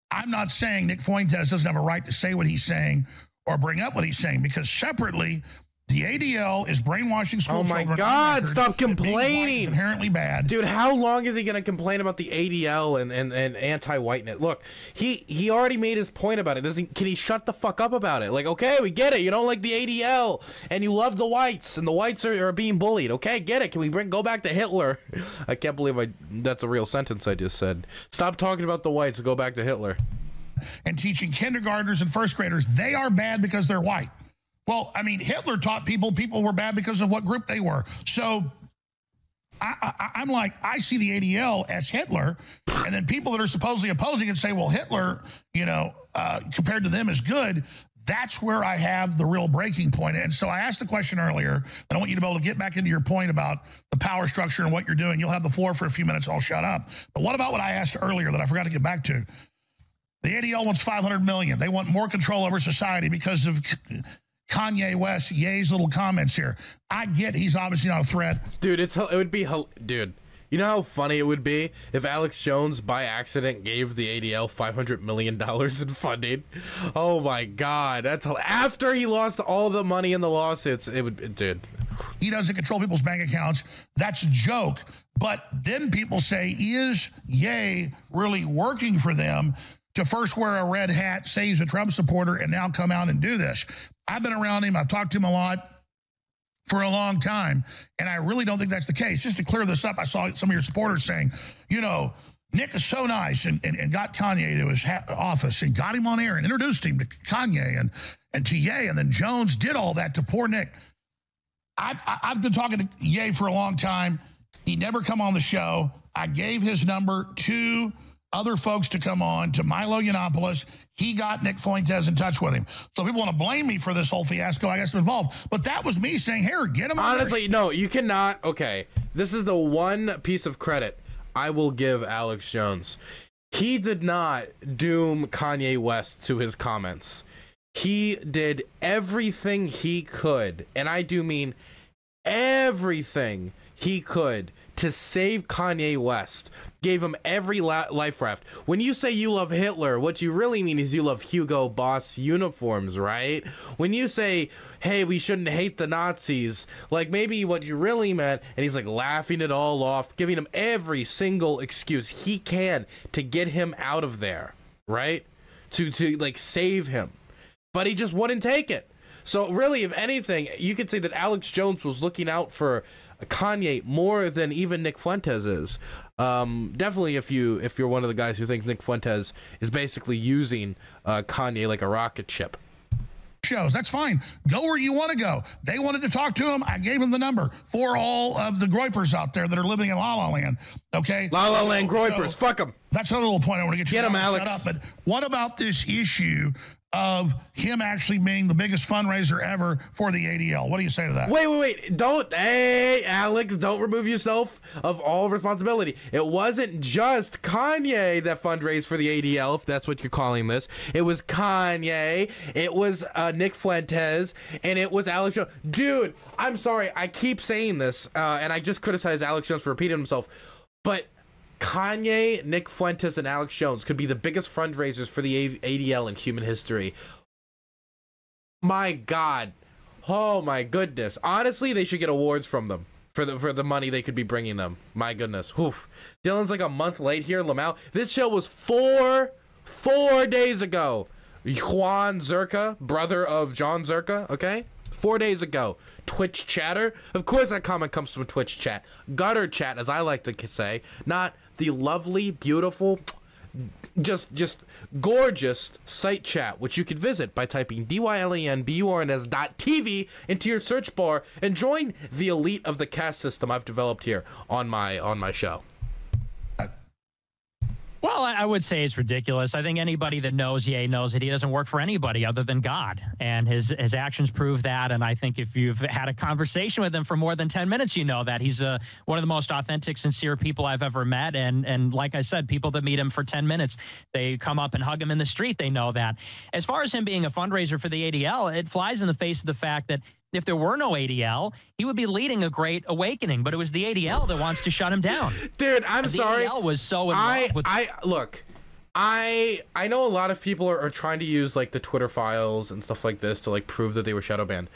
I'm not saying Nick Fuentes doesn't have a right to say what he's saying or bring up what he's saying, because separately, The ADL is brainwashing school children. Oh my God, stop complaining. Is inherently bad. Dude, how long is he going to complain about the ADL and anti-whiteness? Look, he already made his point about it. Can he shut the fuck up about it? Like, okay, we get it. You don't like the ADL and you love the whites and the whites are being bullied. Okay, get it. Can we go back to Hitler? I can't believe that's a real sentence I just said. Stop talking about the whites and go back to Hitler. And teaching kindergartners and first graders, they are bad because they're white. Well, I mean, Hitler taught people were bad because of what group they were. So I'm like, I see the ADL as Hitler, and then people that are supposedly opposing it say, well, Hitler, you know, compared to them is good. That's where I have the real breaking point. And so I asked the question earlier, and I want you to be able to get back into your point about the power structure and what you're doing. You'll have the floor for a few minutes. I'll shut up. But what about what I asked earlier that I forgot to get back to? The ADL wants $500 million. They want more control over society because of Kanye West, Ye's little comments here. I get he's obviously not a threat. Dude, it would be, dude, you know how funny it would be if Alex Jones by accident gave the ADL $500 million in funding? Oh my God, that's after he lost all the money in the lawsuits. It would, dude. He doesn't control people's bank accounts. That's a joke. But then people say, is Ye really working for them to first wear a red hat, say he's a Trump supporter, and now come out and do this? I've been around him. I've talked to him a lot for a long time, and I really don't think that's the case. Just to clear this up, I saw some of your supporters saying, you know, Nick is so nice and got Kanye to his office and got him on air and introduced him to Kanye and to Ye, and then Jones did all that to poor Nick. I've been talking to Ye for a long time. He never come on the show. I gave his number to other folks to come on, to Milo Yiannopoulos. He got Nick Fuentes in touch with him. So people want to blame me for this whole fiasco. I guess I'm involved. But that was me saying, here, get him on. Honestly, no, you cannot. Okay, this is the one piece of credit I will give Alex Jones. He did not doom Kanye West to his comments. He did everything he could, and I do mean everything he could, to save Kanye West. Gave him every life raft. When you say you love Hitler, what you really mean is you love Hugo Boss uniforms, right? When you say, hey, we shouldn't hate the Nazis, like maybe what you really meant, and he's like laughing it all off, giving him every single excuse he can to get him out of there, right? To like save him. But he just wouldn't take it. So really, if anything, you could say that Alex Jones was looking out for Kanye more than even Nick Fuentes is. Definitely if you're one of the guys who think Nick Fuentes is basically using Kanye like a rocket ship. Shows, that's fine. Go where you want to go. They wanted to talk to him. I gave him the number for all of the Groypers out there that are living in La La Land. Okay, La La Land Groypers, so, fuck them. That's another little point I want to get them, Alex. Up. But what about this issue of him actually being the biggest fundraiser ever for the ADL? What do you say to that? Wait. Hey, Alex, don't remove yourself of all responsibility. It wasn't just Kanye that fundraised for the ADL, if that's what you're calling this. It was Kanye, it was Nick Fuentes, and it was Alex Jones. Dude, I'm sorry, I keep saying this, and I just criticize Alex Jones for repeating himself, but Kanye, Nick Fuentes, and Alex Jones could be the biggest fundraisers for the ADL in human history. My God. Oh my goodness. Honestly, they should get awards from them for the money they could be bringing them. My goodness. Oof. Dylan's like a month late here, Lamau. This show was four days ago. Juan Zerka, brother of John Zerka, okay? 4 days ago. Twitch chatter. Of course that comment comes from Twitch chat. Gutter chat, as I like to say. Not the lovely, beautiful, just gorgeous site chat, which you could visit by typing DYLANBURNS.TV into your search bar and join the elite of the caste system I've developed here on my show. Well, I would say it's ridiculous. I think anybody that knows Ye knows that he doesn't work for anybody other than God, and his actions prove that. And I think if you've had a conversation with him for more than 10 minutes, you know that he's one of the most authentic, sincere people I've ever met. And like I said, people that meet him for 10 minutes, they come up and hug him in the street. They know that. As far as him being a fundraiser for the ADL, it flies in the face of the fact that if there were no ADL, he would be leading a great awakening, but it was the ADL that wants to shut him down. Dude, I'm sorry. The ADL was so in love with... Look, I know a lot of people are trying to use like the Twitter files and stuff like this to like prove that they were shadow banned,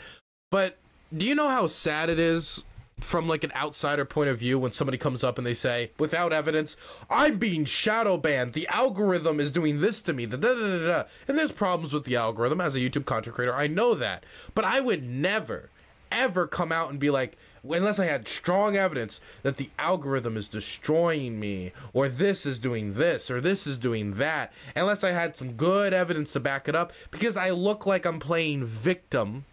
but do you know how sad it is from like an outsider point of view when somebody comes up and they say, without evidence, I'm being shadow banned, the algorithm is doing this to me, and there's problems with the algorithm as a YouTube content creator, I know that, but I would never ever come out and be like, unless I had strong evidence that the algorithm is destroying me, or this is doing this, or this is doing that, unless I had some good evidence to back it up, because I look like I'm playing victim,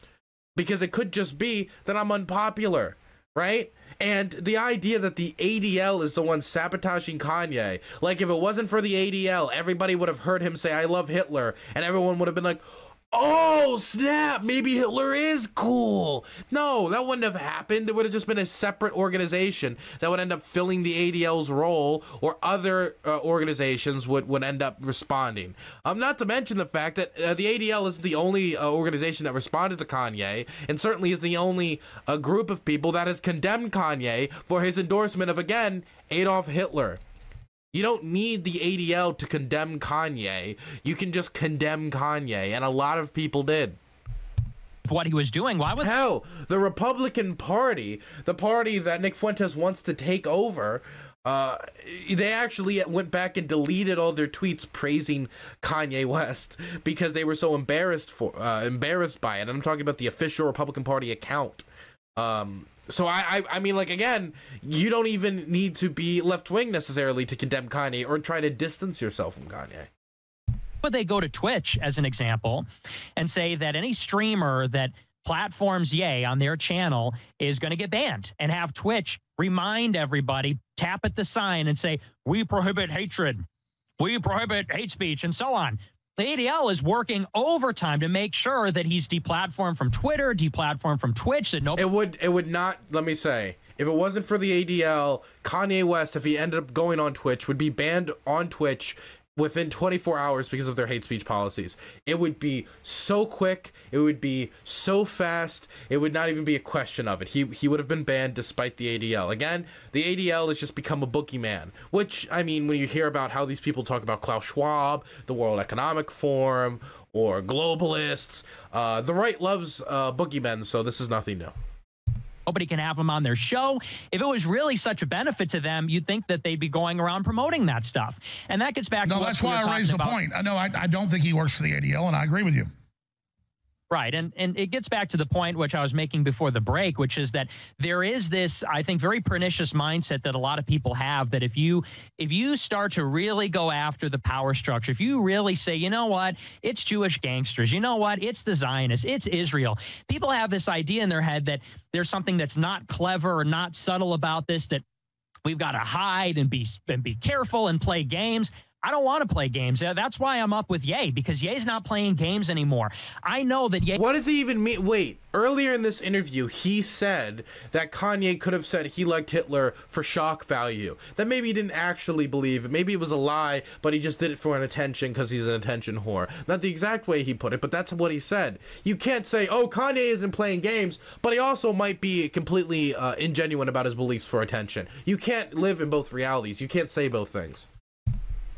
because it could just be that I'm unpopular, right? And the idea that the ADL is the one sabotaging Kanye, like if it wasn't for the ADL, everybody would have heard him say, I love Hitler, and everyone would have been like, oh snap, maybe Hitler is cool. No, that wouldn't have happened. There would have just been a separate organization that would end up filling the ADL's role, or other organizations would end up responding. Not to mention the fact that the ADL isn't the only organization that responded to Kanye, and certainly is the only group of people that has condemned Kanye for his endorsement of, again, Adolf Hitler. You don't need the ADL to condemn Kanye. You can just condemn Kanye, and a lot of people did. What he was doing, why would... Hell, the Republican Party, the party that Nick Fuentes wants to take over, they actually went back and deleted all their tweets praising Kanye West because they were so embarrassed by it. And I'm talking about the official Republican Party account. So I mean, like, again, you don't even need to be left-wing necessarily to condemn Kanye or try to distance yourself from Kanye. But they go to Twitch as an example and say that any streamer that platforms Ye on their channel is going to get banned, and have Twitch remind everybody, tap at the sign and say, we prohibit hatred, we prohibit hate speech, and so on. The ADL is working overtime to make sure that he's deplatformed from Twitter, deplatformed from Twitch. That nobody... It would not, let me say, if it wasn't for the ADL, Kanye West, if he ended up going on Twitch, would be banned on Twitch within 24 hours because of their hate speech policies. It would be so quick. It would be so fast. It would not even be a question of it. He would have been banned despite the ADL. Again, the ADL has just become a boogeyman, which, I mean, when you hear about how these people talk about Klaus Schwab, the World Economic Forum, or globalists, the right loves boogeymen, so this is nothing new. Nobody can have them on their show. If it was really such a benefit to them, you'd think that they'd be going around promoting that stuff. And that gets back to... No, that's why I raised the point. No, I don't think he works for the ADL, and I agree with you. Right. And it gets back to the point which I was making before the break, which is that there is this, I think, very pernicious mindset that a lot of people have, that if you start to really go after the power structure, if you really say, you know what, it's Jewish gangsters, you know what, it's the Zionists, it's Israel, people have this idea in their head that there's something that's not clever or not subtle about this, that we've got to hide and be careful and play games. I don't want to play games. That's why I'm up with Ye, because Ye's not playing games anymore. I know that Ye... What does he even mean? Wait, earlier in this interview, he said that Kanye could have said he liked Hitler for shock value. That maybe he didn't actually believe it. Maybe it was a lie, but he just did it for an attention because he's an attention whore. Not the exact way he put it, but that's what he said. You can't say, oh, Kanye isn't playing games, but he also might be completely ingenuine about his beliefs for attention. You can't live in both realities. You can't say both things.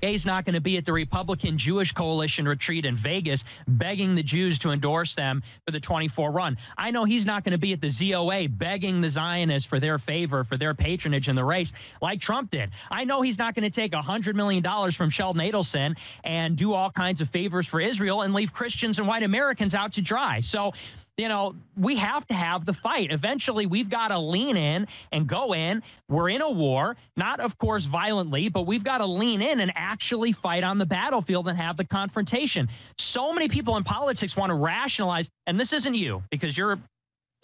Ye's not going to be at the Republican Jewish Coalition retreat in Vegas begging the Jews to endorse them for the 24 run. I know he's not going to be at the ZOA begging the Zionists for their favor, for their patronage in the race like Trump did. I know he's not going to take $100 million from Sheldon Adelson and do all kinds of favors for Israel and leave Christians and white Americans out to dry. So, you know, we have to have the fight. Eventually, we've got to lean in and go in. We're in a war, not, of course, violently, but we've got to lean in and actually fight on the battlefield and have the confrontation. So many people in politics want to rationalize, and this isn't you, because you're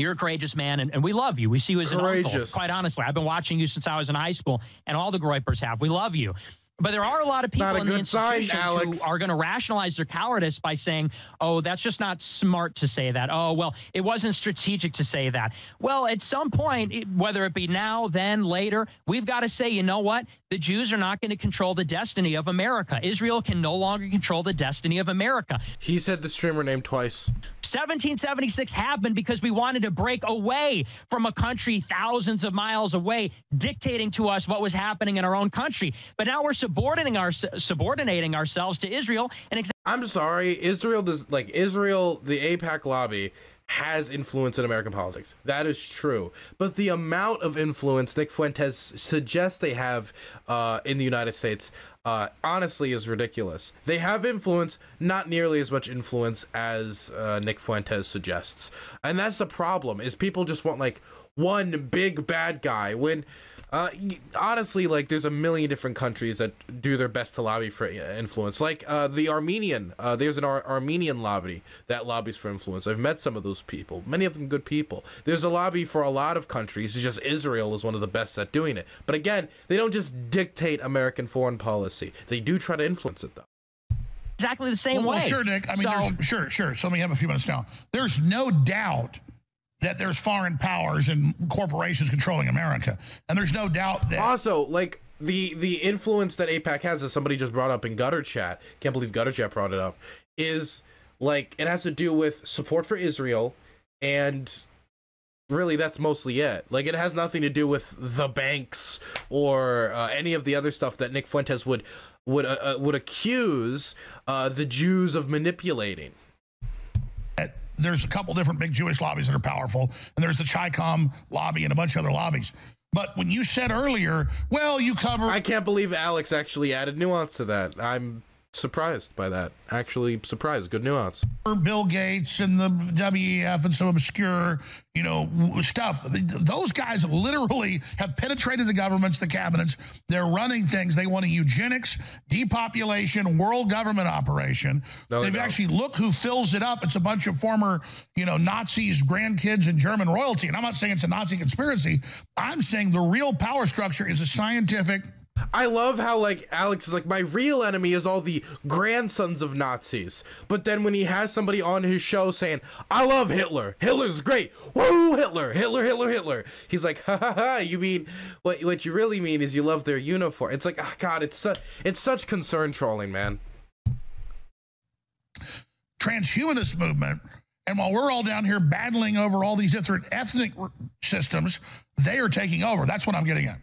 a courageous man, and we love you. We see you as an uncle. Quite honestly, I've been watching you since I was in high school, and all the Groypers have. We love you. But there are a lot of people in the institutions who are going to rationalize their cowardice by saying, oh, that's just not smart to say that. Oh, well, it wasn't strategic to say that. Well, at some point, whether it be now, then, later, we've got to say, you know what? The Jews are not going to control the destiny of America. Israel can no longer control the destiny of America. He said the streamer name twice. 1776 happened because we wanted to break away from a country thousands of miles away dictating to us what was happening in our own country. But now we're subordinating ourselves to Israel. And I'm sorry, Israel does, like, Israel, the AIPAC lobby has influence in American politics. That is true. But the amount of influence Nick Fuentes suggests they have in the United States, honestly, is ridiculous. They have influence, not nearly as much influence as Nick Fuentes suggests. And that's the problem, is people just want, like, one big bad guy, when honestly, like, there's a million different countries that do their best to lobby for influence. Like the Armenian, there's an Armenian lobby that lobbies for influence. I've met some of those people, many of them good people. There's a lobby for a lot of countries. It's just Israel is one of the best at doing it. But again, they don't just dictate American foreign policy. They do try to influence it, though. Exactly the same way. Well, sure, Nick. I mean, sure. So let me have a few minutes now. There's no doubt that there's foreign powers and corporations controlling America. And there's no doubt that... Also, like, the influence that AIPAC has, as somebody just brought up in Gutter Chat, can't believe Gutter Chat brought it up, is, like, it has to do with support for Israel, and really that's mostly it. Like, it has nothing to do with the banks or any of the other stuff that Nick Fuentes would accuse the Jews of manipulating. There's a couple different big Jewish lobbies that are powerful, and there's the Chi-Com lobby and a bunch of other lobbies. But when you said earlier, well, you cover... I can't believe Alex actually added nuance to that. I'm surprised by that. Actually surprised. Good nuance. Bill Gates and the WEF and some obscure, you know, stuff. Those guys literally have penetrated the governments, the cabinets. They're running things. They want a eugenics, depopulation, world government operation. No, They've actually, look who fills it up. It's a bunch of former, you know, Nazis, grandkids, and German royalty. And I'm not saying it's a Nazi conspiracy. I'm saying the real power structure is a scientific... I love how, like, Alex is like, my real enemy is all the grandsons of Nazis. But then when he has somebody on his show saying, I love Hitler. Hitler's great. Woo, Hitler. Hitler. He's like, ha ha ha. You mean, what you really mean is you love their uniform. It's like, oh, God, it's such concern trolling, man. Transhumanist movement. And while we're all down here battling over all these different ethnic systems, they are taking over. That's what I'm getting at.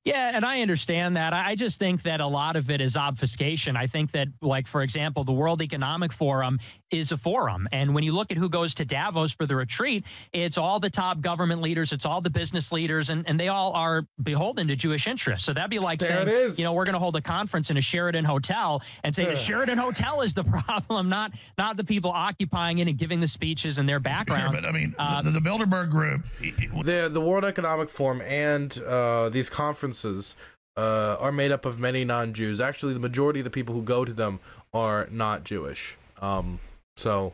Yeah, and I understand that. I just think that a lot of it is obfuscation. I think that, like, for example, the World Economic Forum is a forum. And when you look at who goes to Davos for the retreat, it's all the top government leaders, it's all the business leaders, and they all are beholden to Jewish interests. So that'd be like saying, you know, we're going to hold a conference in a Sheraton hotel and say the Sheraton hotel is the problem, not the people occupying it and giving the speeches and their background. Sure, but I mean, the Bilderberg Group. The World Economic Forum and these conferences are made up of many non-Jews. Actually, the majority of the people who go to them are not Jewish. So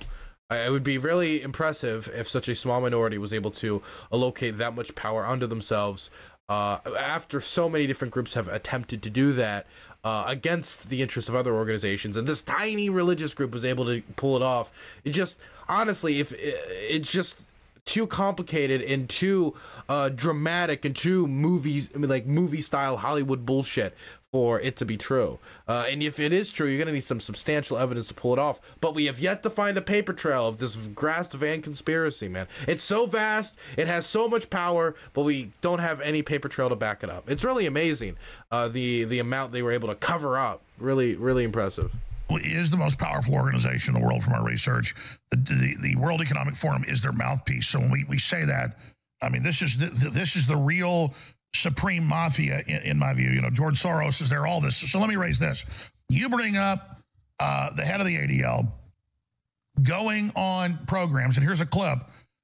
it would be really impressive if such a small minority was able to allocate that much power unto themselves after so many different groups have attempted to do that against the interests of other organizations, and this tiny religious group was able to pull it off. It just, honestly, if it's just too complicated and too dramatic and too movie style Hollywood bullshit for it to be true. And if it is true, you're gonna need some substantial evidence to pull it off. But we have yet to find a paper trail of this grass van conspiracy, man. It's so vast, it has so much power, but we don't have any paper trail to back it up. It's really amazing, the amount they were able to cover up. Really, really impressive. Is the most powerful organization in the world from our research. The World Economic Forum is their mouthpiece. So when we say that, I mean, this is the real supreme mafia in my view. You know, George Soros is there, all this. So let me raise this. You bring up the head of the ADL going on programs, and here's a clip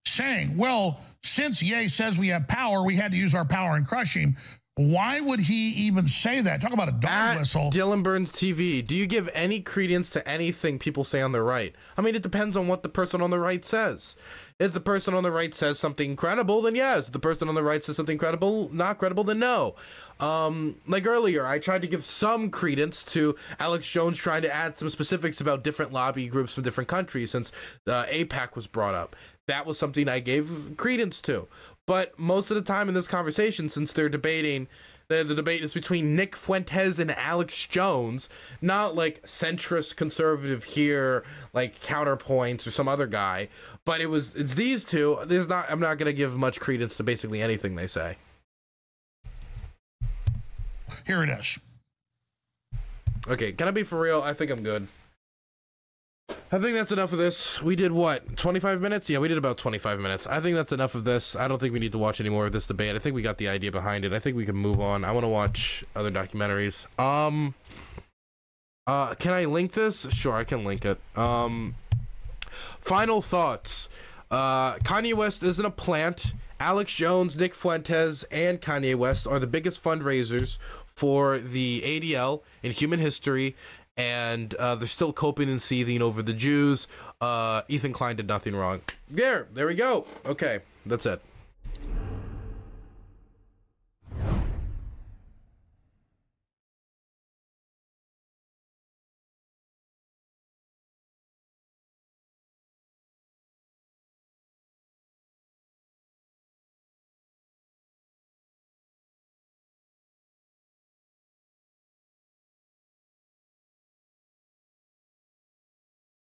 saying, well, since Ye says we have power, we had to use our power and crush him. Why would he even say that? Talk about a dog whistle. Dylan Burns TV, do you give any credence to anything people say on the right? I mean, it depends on what the person on the right says. If the person on the right says something credible, then yes. If the person on the right says something credible, not credible, then no. Like earlier, I tried to give some credence to Alex Jones trying to add some specifics about different lobby groups from different countries since AIPAC was brought up. That was something I gave credence to. But most of the time in this conversation, since they're debating, the debate is between Nick Fuentes and Alex Jones, not like centrist conservative here, like Counterpoints or some other guy. But it's these two. I'm not gonna give much credence to basically anything they say. Here it is. Okay, can I be for real? I think I'm good. I think that's enough of this. We did what, 25 minutes? Yeah, we did about 25 minutes. I think that's enough of this. I don't think we need to watch any more of this debate. I think we got the idea behind it. I think we can move on. I want to watch other documentaries. Can I link this? Sure, I can link it. Final thoughts. Kanye West isn't a plant. Alex Jones, Nick Fuentes, and Kanye West are the biggest fundraisers for the ADL in human history. And they're still coping and seething over the Jews. Ethan Klein did nothing wrong. There we go. Okay, that's it.